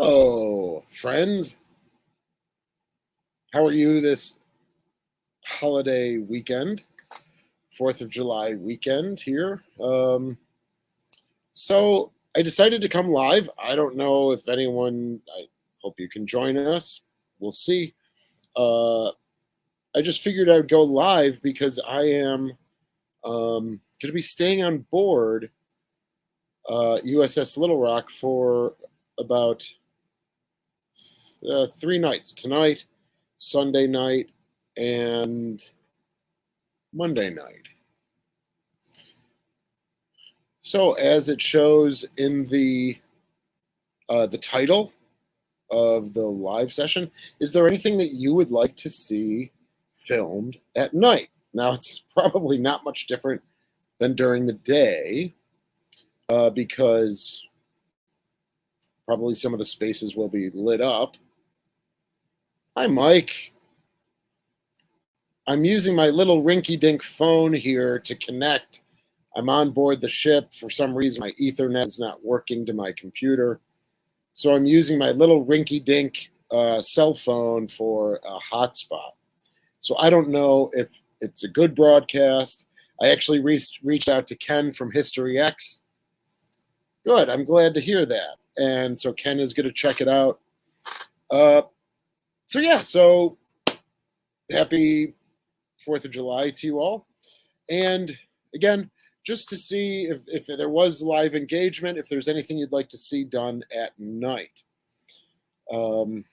Hello, friends. How are you this holiday weekend? 4th of July weekend here. So I decided to come live. I don't know if anyone, I hope you can join us. We'll see. I just figured I would go live because I am going to be staying on board USS Little Rock for about 3 nights tonight, Sunday night, and Monday night. So, as it shows in the title of the live session, is there anything that you would like to see filmed at night? Now, it's probably not much different than during the day, because probably some of the spaces will be lit up. Hi, Mike. I'm using my little rinky-dink phone here to connect. I'm on board the ship. For some reason, my Ethernet is not working to my computer. So I'm using my little rinky-dink cell phone for a hotspot. So I don't know if it's a good broadcast. I actually reached out to Ken from History X. Good, I'm glad to hear that. And so Ken is going to check it out. So happy 4th of July to you all. And again, just to see if there was live engagement, if there's anything you'd like to see done at night. It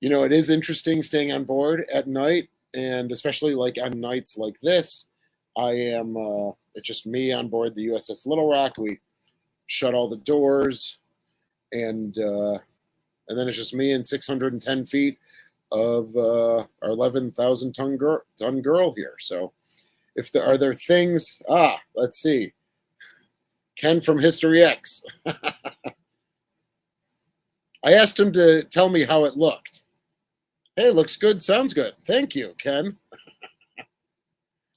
is interesting staying on board at night, and especially like on nights like this. It's just me on board the USS Little Rock. We shut all the doors, and then it's just me and 610 feet of our 11,000 ton girl here. So if there are things, let's see. Ken from History X. I asked him to tell me how it looked. Hey, looks good, sounds good. Thank you, Ken.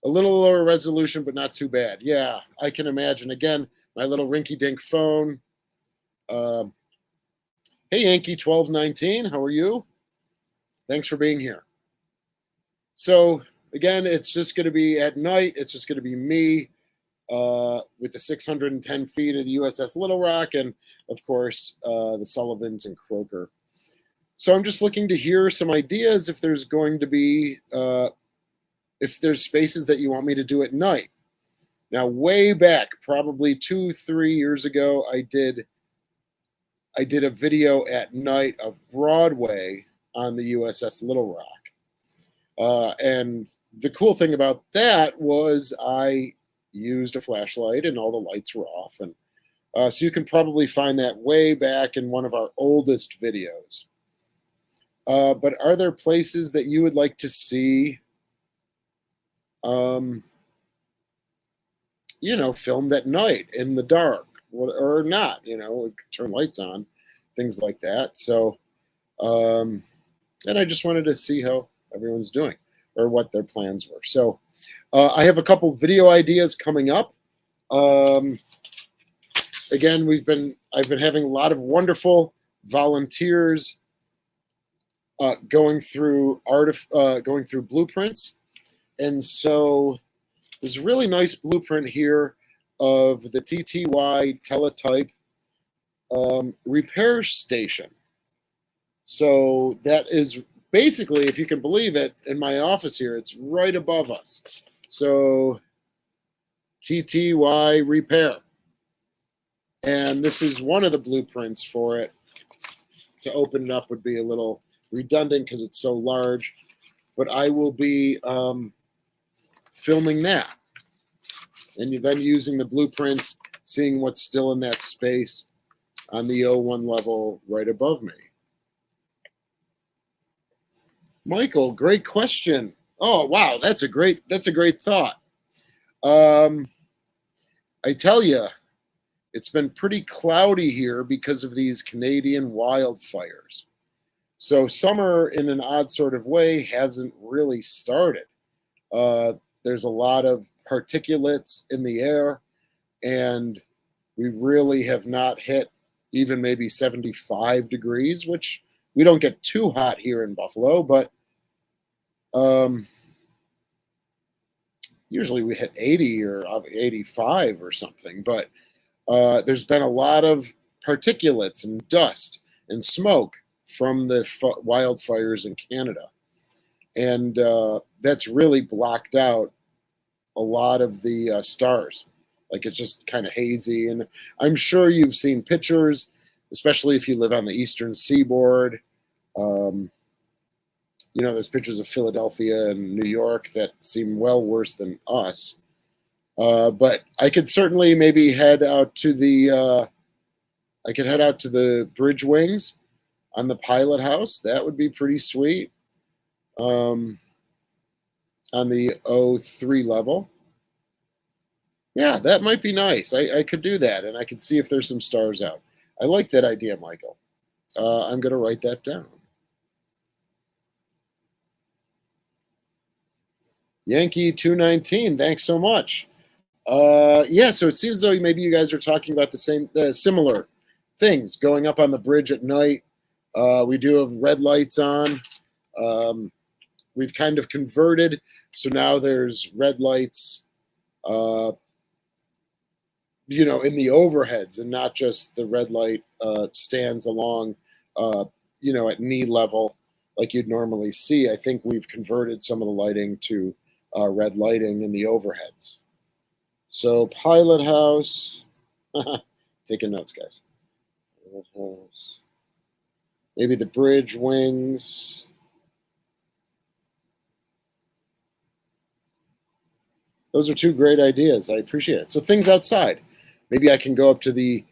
A little lower resolution, but not too bad. Yeah, I can imagine. Again, my little rinky-dink phone. Hey, Yankee 1219, how are you? Thanks for being here. So again, it's just going to be at night. It's just going to be me with the 610 feet of the USS Little Rock, and of course the Sullivans and Croker. So I'm just looking to hear some ideas if there's going to be if there's spaces that you want me to do at night. Now, way back, probably 2-3 years ago, I did a video at night of Broadway on the USS Little Rock. And the cool thing about that was I used a flashlight and all the lights were off. And so you can probably find that way back in one of our oldest videos. But are there places that you would like to see, filmed at night in the dark or not? We could turn lights on, things like that. So, and I just wanted to see how everyone's doing or what their plans were. So I have a couple video ideas coming up. Again, I've been having a lot of wonderful volunteers going through blueprints. And so there's a really nice blueprint here of the TTY teletype repair station. So that is basically, if you can believe it, in my office here, it's right above us. So TTY repair. And this is one of the blueprints for it. To open it up would be a little redundant because it's so large, but I will be filming that. And then using the blueprints, seeing what's still in that space on the O1 level right above me. Michael, great question. Oh, wow, that's a great thought. I tell you, it's been pretty cloudy here because of these Canadian wildfires. So summer, in an odd sort of way, hasn't really started. There's a lot of particulates in the air, and we really have not hit even maybe 75 degrees, which we don't get too hot here in Buffalo, but usually we hit 80 or 85 or something. But there's been a lot of particulates and dust and smoke from the wildfires in Canada. And that's really blocked out a lot of the stars. Like, it's just kind of hazy. And I'm sure you've seen pictures, especially if you live on the eastern seaboard. There's pictures of Philadelphia and New York that seem well worse than us. But I could certainly maybe head out to the bridge wings on the pilot house. That would be pretty sweet. On the O3 level. Yeah, that might be nice. I could do that, and I could see if there's some stars out. I like that idea, Michael. I'm going to write that down. Yankee 219, thanks so much. Yeah, so it seems though maybe you guys are talking about the similar things, going up on the bridge at night. We do have red lights on. We've kind of converted, so now there's red lights in the overheads, and not just the red light stands along, at knee level like you'd normally see. I think we've converted some of the lighting to red lighting in the overheads. So pilot house, taking notes, guys. Pilot house. Maybe the bridge wings. Those are two great ideas. I appreciate it. So things outside. Maybe I can go up to the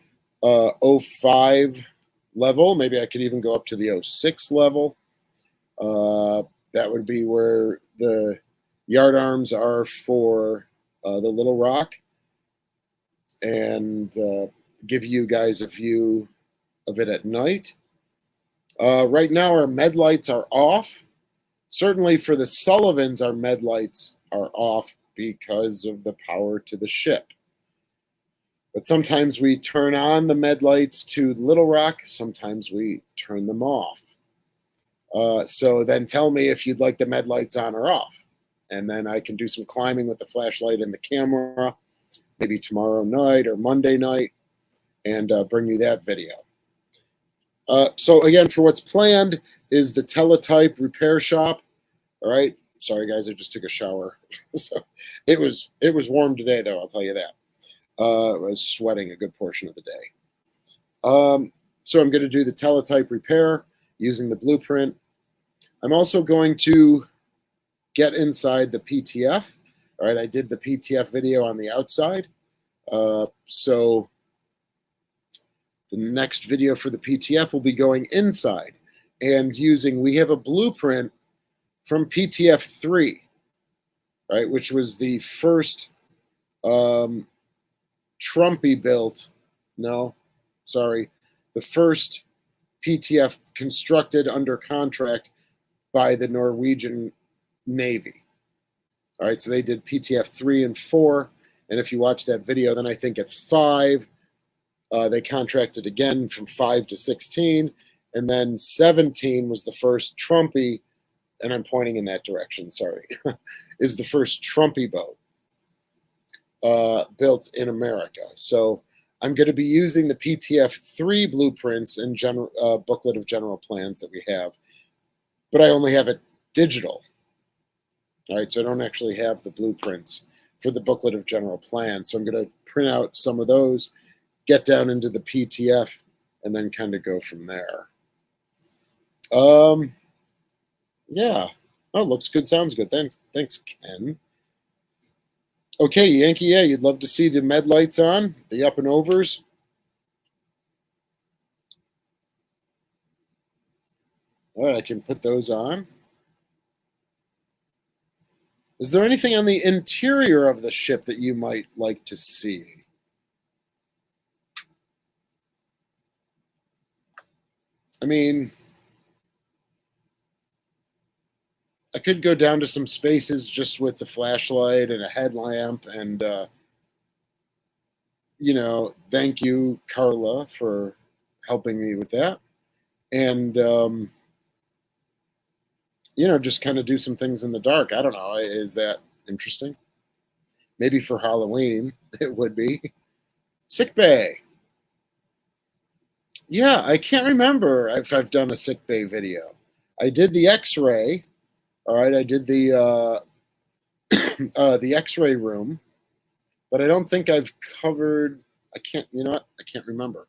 05 level. Maybe I could even go up to the 06 level. That would be where the yard arms are for the Little Rock, and give you guys a view of it at night. Right now, our med lights are off. Certainly for the Sullivans, our med lights are off because of the power to the ship. But sometimes we turn on the med lights to Little Rock. Sometimes we turn them off. So then tell me if you'd like the med lights on or off. And then I can do some climbing with the flashlight and the camera, maybe tomorrow night or Monday night, and bring you that video. So again, for what's planned is the teletype repair shop. All right. Sorry, guys, I just took a shower. So it was warm today, though, I'll tell you that. I was sweating a good portion of the day. So I'm going to do the teletype repair using the blueprint. I'm also going to get inside the PTF. All right, I did the PTF video on the outside. So the next video for the PTF will be going inside and we have a blueprint from PTF 3, right, which was the first Trumpy built, the first PTF constructed under contract by the Norwegian Navy. All right, so they did PTF 3 and 4, and if you watch that video, then I think at 5, they contracted again from 5 to 16, and then 17 was the first Trumpy, and I'm pointing in that direction, sorry, is the first Trumpy boat built in America. So I'm going to be using the PTF 3 blueprints and booklet of general plans that we have, but I only have it digital. All right, so I don't actually have the blueprints for the booklet of general plans. So I'm going to print out some of those, get down into the PTF, and then kind of go from there. Yeah. Oh, looks good, sounds good. Thanks, Ken. Okay, Yankee, yeah, you'd love to see the med lights on, the up and overs. All right, I can put those on. Is there anything on the interior of the ship that you might like to see? I mean, I could go down to some spaces just with the flashlight and a headlamp and, thank you, Carla, for helping me with that. And, just kind of do some things in the dark. I don't know. Is that interesting? Maybe for Halloween, it would be. Sick bay. Yeah, I can't remember if I've done a sick bay video. I did the X-ray. All right, I did the X-ray room, but I don't think I've covered. I can't. You know what? I can't remember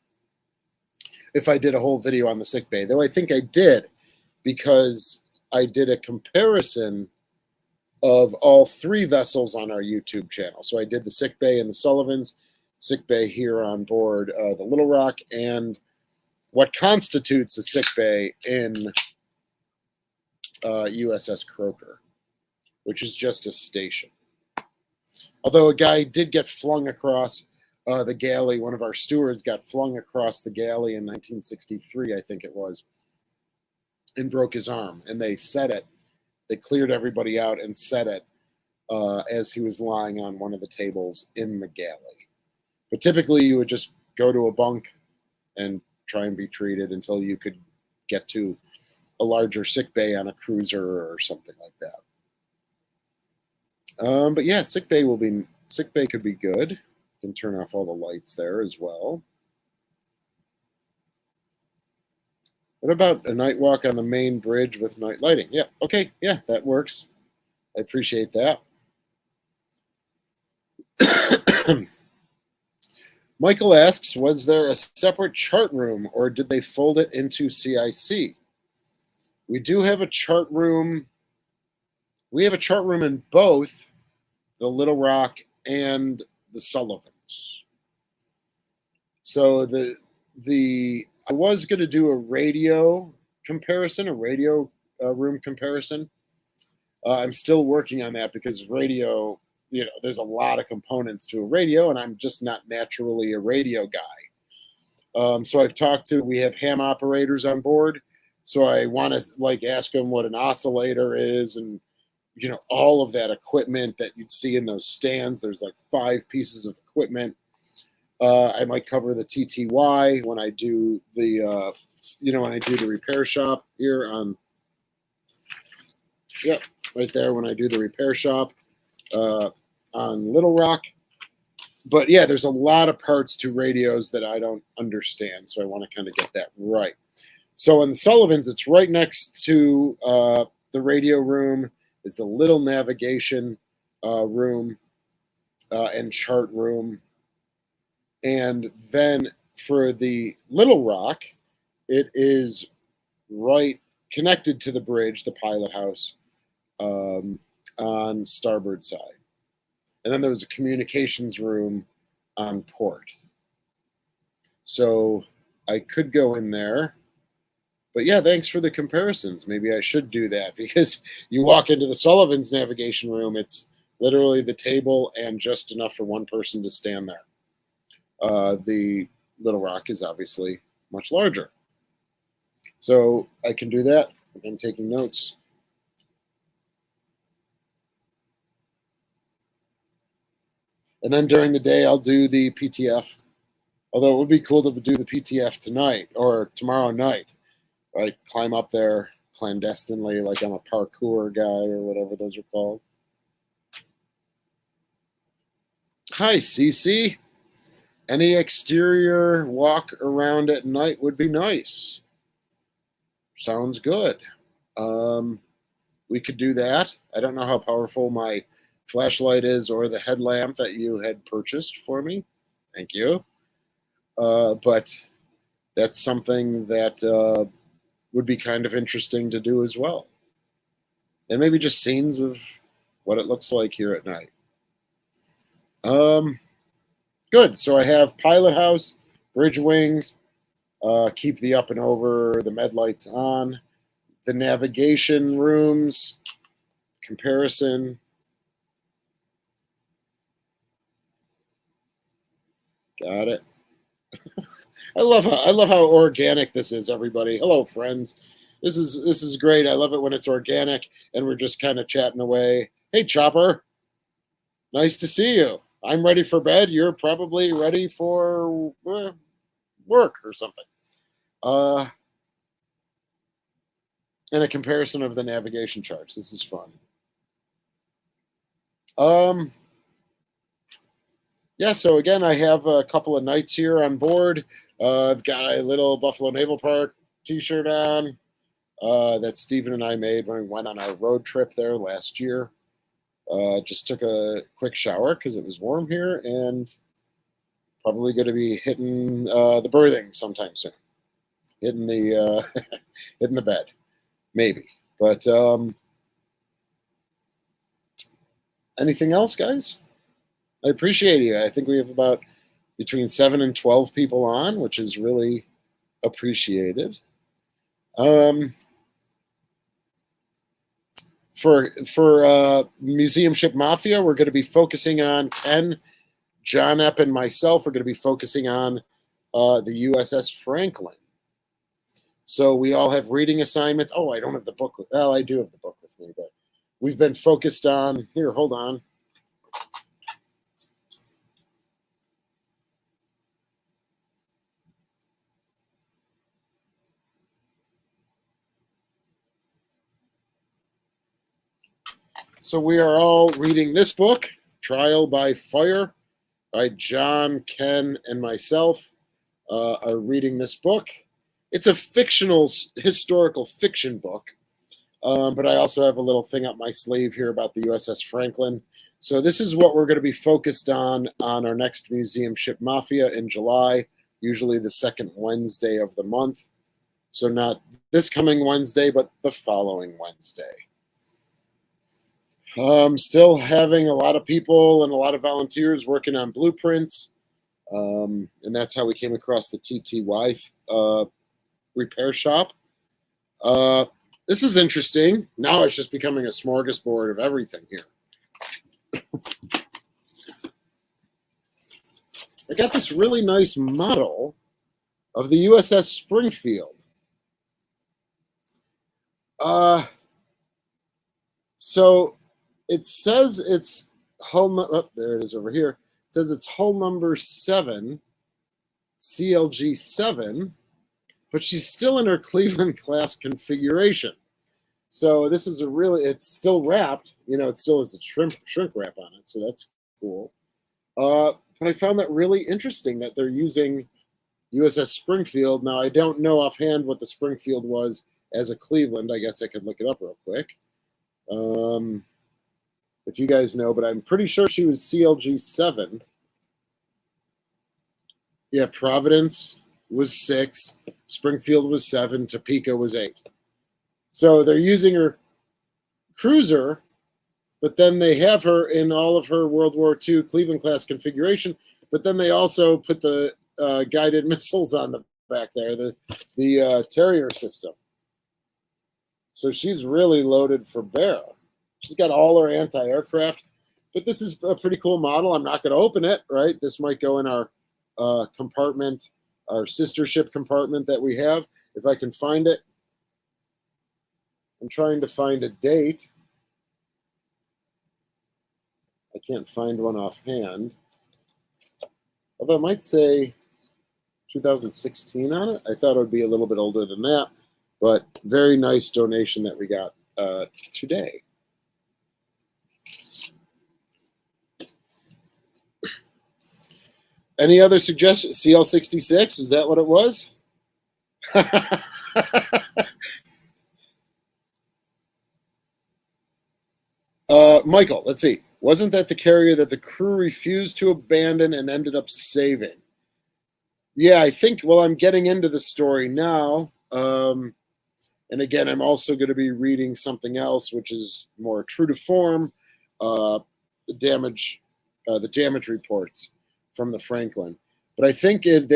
if I did a whole video on the sick bay. Though I think I did, because I did a comparison of all three vessels on our YouTube channel. So I did the sick bay and the Sullivan's, sick bay here on board the Little Rock, and what constitutes a sick bay in USS Croker, which is just a station. Although a guy did get flung across the galley, one of our stewards got flung across the galley in 1963, I think it was, and broke his arm. And they set it, they cleared everybody out and set it as he was lying on one of the tables in the galley. But typically you would just go to a bunk and try and be treated until you could get to a larger sick bay on a cruiser or something like that. But yeah, sick bay could be good. You can turn off all the lights there as well. What about a night walk on the main bridge with night lighting? Yeah, okay, yeah, that works. I appreciate that. Michael asks, was there a separate chart room or did they fold it into CIC? We do have a chart room. We have a chart room in both the Little Rock and the Sullivans. So I was going to do a radio comparison, a radio room comparison. I'm still working on that because radio, there's a lot of components to a radio, and I'm just not naturally a radio guy. So we have ham operators on board. So I want to ask them what an oscillator is, and all of that equipment that you'd see in those stands. There's 5 pieces of equipment. I might cover the TTY when I do the repair shop here on. Yep, right there when I do the repair shop on Little Rock. But yeah, there's a lot of parts to radios that I don't understand, so I want to kind of get that right. So in the Sullivans, it's right next to the radio room is the little navigation room and chart room. And then for the Little Rock, it is right connected to the bridge, the pilot house, on starboard side. And then there was a communications room on port. So I could go in there. But yeah, thanks for the comparisons. Maybe I should do that, because you walk into the Sullivan's navigation room, it's literally the table and just enough for one person to stand there. The Little Rock is obviously much larger. So I can do that. I'm taking notes. And then during the day, I'll do the PTF. Although it would be cool to do the PTF tonight or tomorrow night. Right, climb up there clandestinely like I'm a parkour guy or whatever those are called. Hi, Cece. Any exterior walk around at night would be nice. Sounds good. We could do that. I don't know how powerful my flashlight is or the headlamp that you had purchased for me. Thank you. But that's something that would be kind of interesting to do as well. And maybe just scenes of what it looks like here at night. Good. So I have pilot house, bridge wings, keep the up and over, the med lights on, the navigation rooms, comparison. Got it. I love how organic this is, everybody. Hello, friends. This is great. I love it when it's organic and we're just kind of chatting away. Hey, Chopper. Nice to see you. I'm ready for bed. You're probably ready for work or something. and a comparison of the navigation charts. This is fun. Yeah, so again, I have a couple of nights here on board. I've got a little Buffalo Naval Park t-shirt on that Stephen and I made when we went on our road trip there last year. Just took a quick shower because it was warm here, and probably going to be hitting the berthing sometime soon. Hitting the hitting the bed, maybe. But anything else, guys? I appreciate you. I think we have about between 7 and 12 people on, which is really appreciated. For Museum Ship Mafia, we're going to be focusing on Ken, John Epp, and myself. We're going to be focusing on the USS Franklin. So we all have reading assignments. Oh, I don't have the book. Well, I do have the book with me, but we've been focused on here. Hold on. So we are all reading this book, Trial by Fire, by John, Ken, and myself are reading this book. It's a fictional, historical fiction book, but I also have a little thing up my sleeve here about the USS Franklin. So this is what we're going to be focused on our next Museum Ship Mafia in July, usually the second Wednesday of the month. So not this coming Wednesday, but the following Wednesday. Still having a lot of people and a lot of volunteers working on blueprints. And that's how we came across the TTY repair shop. This is interesting. Now it's just becoming a smorgasbord of everything here. I got this really nice model of the USS Springfield. So it says it's hull. Oh, there it is over here. It says it's hull number 7, CLG 7, but she's still in her Cleveland class configuration. So this is a really. It's still wrapped. You know, it still has a shrink wrap on it. So that's cool. But I found that really interesting that they're using USS Springfield. Now I don't know offhand what the Springfield was as a Cleveland. I guess I could look it up real quick. If you guys know, but I'm pretty sure she was CLG 7. Yeah, Providence was 6, Springfield was 7, Topeka was 8. So they're using her cruiser, but then they have her in all of her World War II Cleveland class configuration, but then they also put the guided missiles on the back there, the Terrier system. So she's really loaded for bear. She's got all her anti-aircraft, but this is a pretty cool model. I'm not going to open it, right? This might go in our compartment, our sister ship compartment that we have. If I can find it. I'm trying to find a date. I can't find one offhand. Although it might say 2016 on it. I thought it would be a little bit older than that, but very nice donation that we got today. Any other suggestions? CL66, is that what it was? Michael, let's see. Wasn't that the carrier that the crew refused to abandon and ended up saving? Yeah, I think, well, I'm getting into the story now. And again, I'm also going to be reading something else, which is more true to form, the damage reports from the Franklin. But I think I'm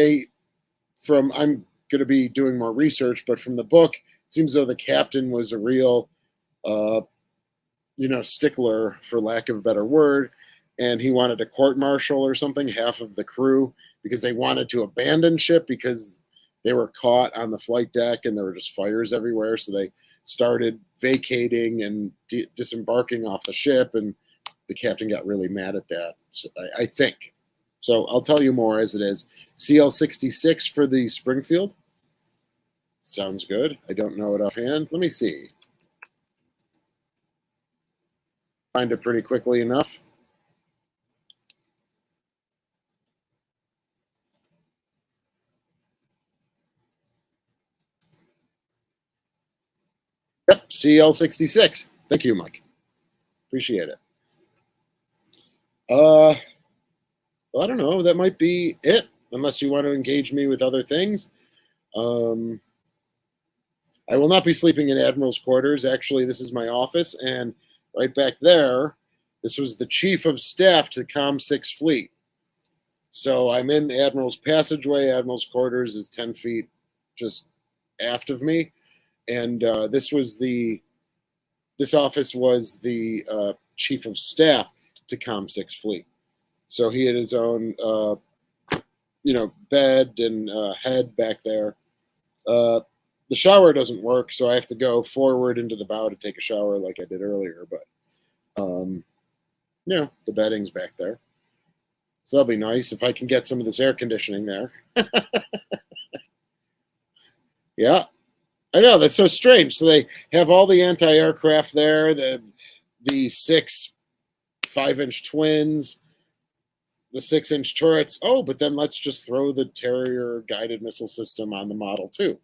going to be doing more research, but from the book, it seems though the captain was a real, stickler, for lack of a better word, and he wanted to court-martial or something, half of the crew, because they wanted to abandon ship because they were caught on the flight deck and there were just fires everywhere. So they started vacating and disembarking off the ship, and the captain got really mad at that. So I think. So I'll tell you more as it is. CL66 for the Springfield. Sounds good. I don't know it offhand. Let me see. Find it pretty quickly enough. Yep, CL66. Thank you, Mike. Appreciate it. Well, I don't know. That might be it, unless you want to engage me with other things. I will not be sleeping in Admirals Quarters. Actually, this is my office, and right back there, this was the Chief of Staff to the Com-6 Fleet. So I'm in the Admirals Passageway. Admirals Quarters is 10 feet just aft of me, and this office was the Chief of Staff to Com-6 Fleet. So he had his own, bed and head back there. The shower doesn't work, so I have to go forward into the bow to take a shower like I did earlier. But, the bedding's back there. So that'll be nice if I can get some of this air conditioning there. Yeah, I know. That's so strange. So they have all the anti-aircraft there, the 6 5-inch twins, the 6-inch turrets. Oh, but then let's just throw the Terrier guided missile system on the model too.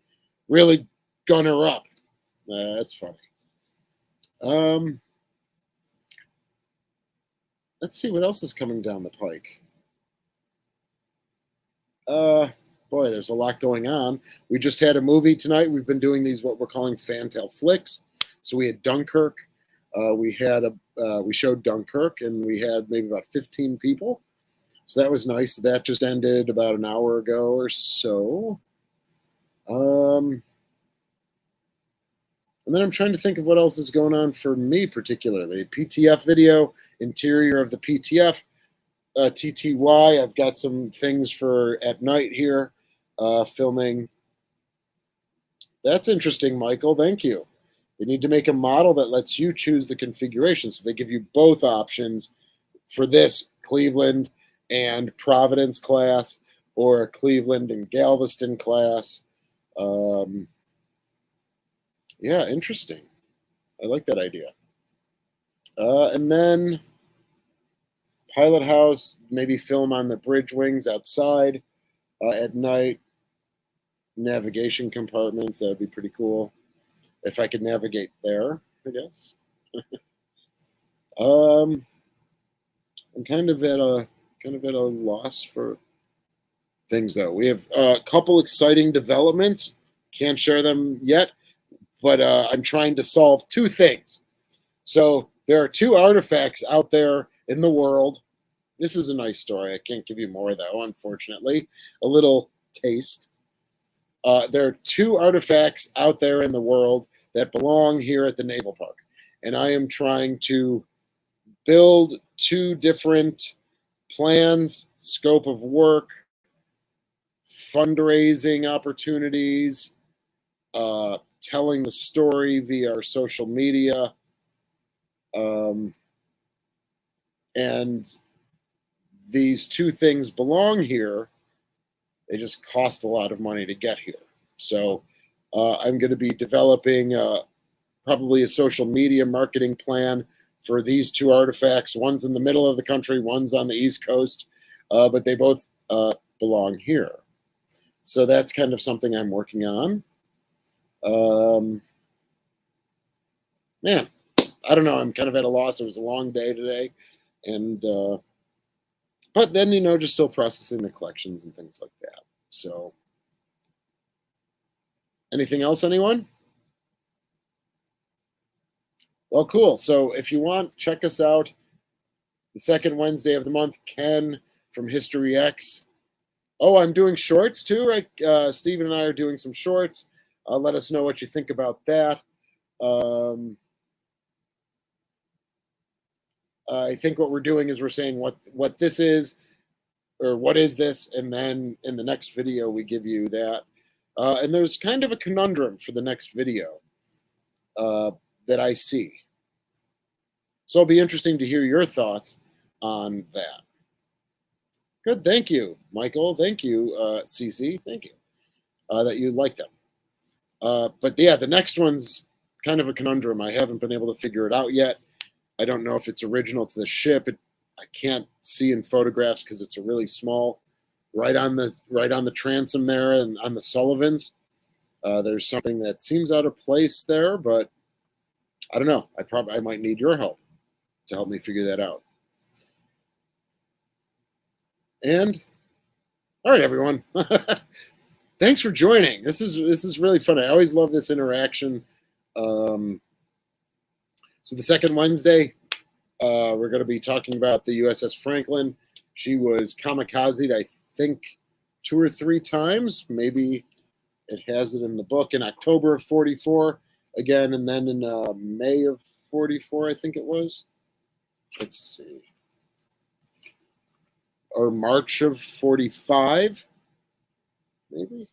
Really gunner up. That's funny. Let's see what else is coming down the pike. Boy, there's a lot going on. We just had a movie tonight. We've been doing these what we're calling Fantail flicks. So we had Dunkirk. We showed Dunkirk, and we had maybe about 15 people. So that was nice. That just ended about an hour ago or so. And then I'm trying to think of what else is going on for me particularly. PTF video, interior of the PTF, TTY. I've got some things for at night here, filming. That's interesting, Michael. Thank you. They need to make a model that lets you choose the configuration. So they give you both options for this Cleveland and Providence class, or Cleveland and Galveston class. Yeah, interesting. I like that idea. And then pilot house, maybe film on the bridge wings outside at night. Navigation compartments, that would be pretty cool. If I could navigate there, I guess. I'm kind of at a loss for things, though. We have a couple exciting developments. Can't share them yet, but I'm trying to solve two things. So there are 2 artifacts out there in the world. This is a nice story. I can't give you more, though, unfortunately. A little taste. There are 2 artifacts out there in the world that belong here at the Naval Park. And I am trying to build 2 different plans, scope of work, fundraising opportunities, telling the story via our social media. And these 2 things belong here. They just cost a lot of money to get here. So I'm going to be developing probably a social media marketing plan for these 2 artifacts. One's in the middle of the country, one's on the East Coast, but they both belong here. So that's kind of something I'm working on. Man, I don't know. I'm kind of at a loss. It was a long day today. And but then, just still processing the collections and things like that. So anything else, anyone? Well, cool. So if you want, check us out the second Wednesday of the month. Ken from History X. Oh, I'm doing shorts too, right? Steven and I are doing some shorts. Let us know what you think about that. I think what we're doing is we're saying what this is, or what is this, and then in the next video we give you that. And there's kind of a conundrum for the next video that I see. So it'll be interesting to hear your thoughts on that. Good, thank you, Michael. Thank you, CC. Thank you that you like them. But yeah, the next one's kind of a conundrum. I haven't been able to figure it out yet. I don't know if it's original to the ship. I can't see in photographs because it's a really small, right on the transom there and on the Sullivans. There's something that seems out of place there, but I don't know. I might need your help to help me figure that out. And all right, everyone. Thanks for joining. This is really fun. I always love this interaction. So the second Wednesday, we're going to be talking about the USS Franklin. She was kamikazed, I think, 2 or 3 times. Maybe it has it in the book in October of 44 again, and then in May of 44, I think it was. Let's see. Or March of 45, maybe.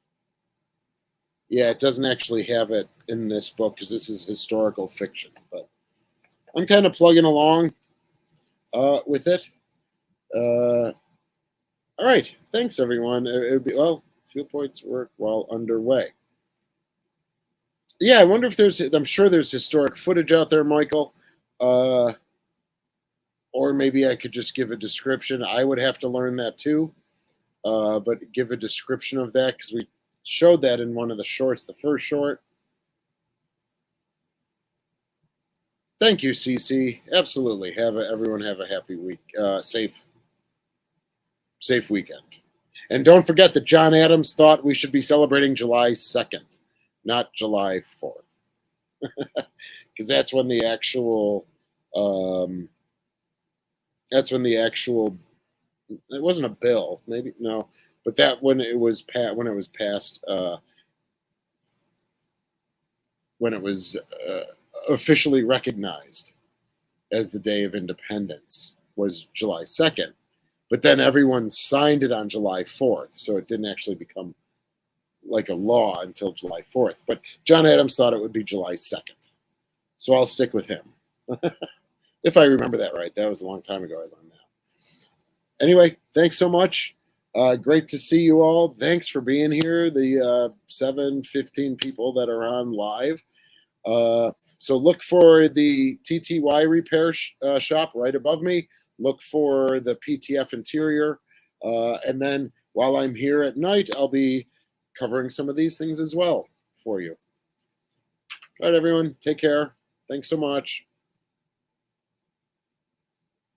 Yeah, it doesn't actually have it in this book because this is historical fiction. But I'm kind of plugging along with it. All right. Thanks, everyone. Fuel points work while underway. Yeah, I wonder if I'm sure there's historic footage out there, Michael. Or maybe I could just give a description. I would have to learn that too. But give a description of that because we showed that in one of the shorts, the first short. Thank you, CC. Absolutely. Everyone have a happy week. Safe weekend. And don't forget that John Adams thought we should be celebrating July 2nd, not July 4th. Because that's when the actual it wasn't a bill, maybe no, but that when it was passed when it was officially recognized as the Day of Independence was July 2nd, but then everyone signed it on July 4th, so it didn't actually become like a law until July 4th. But John Adams thought it would be July 2nd, so I'll stick with him. If I remember that right. That was a long time ago I learned that. Anyway, thanks so much. Great to see you all. Thanks for being here, the 7-15 people that are on live. So look for the TTY repair shop right above me. Look for the PTF interior. And then while I'm here at night, I'll be covering some of these things as well for you. All right, everyone. Take care. Thanks so much.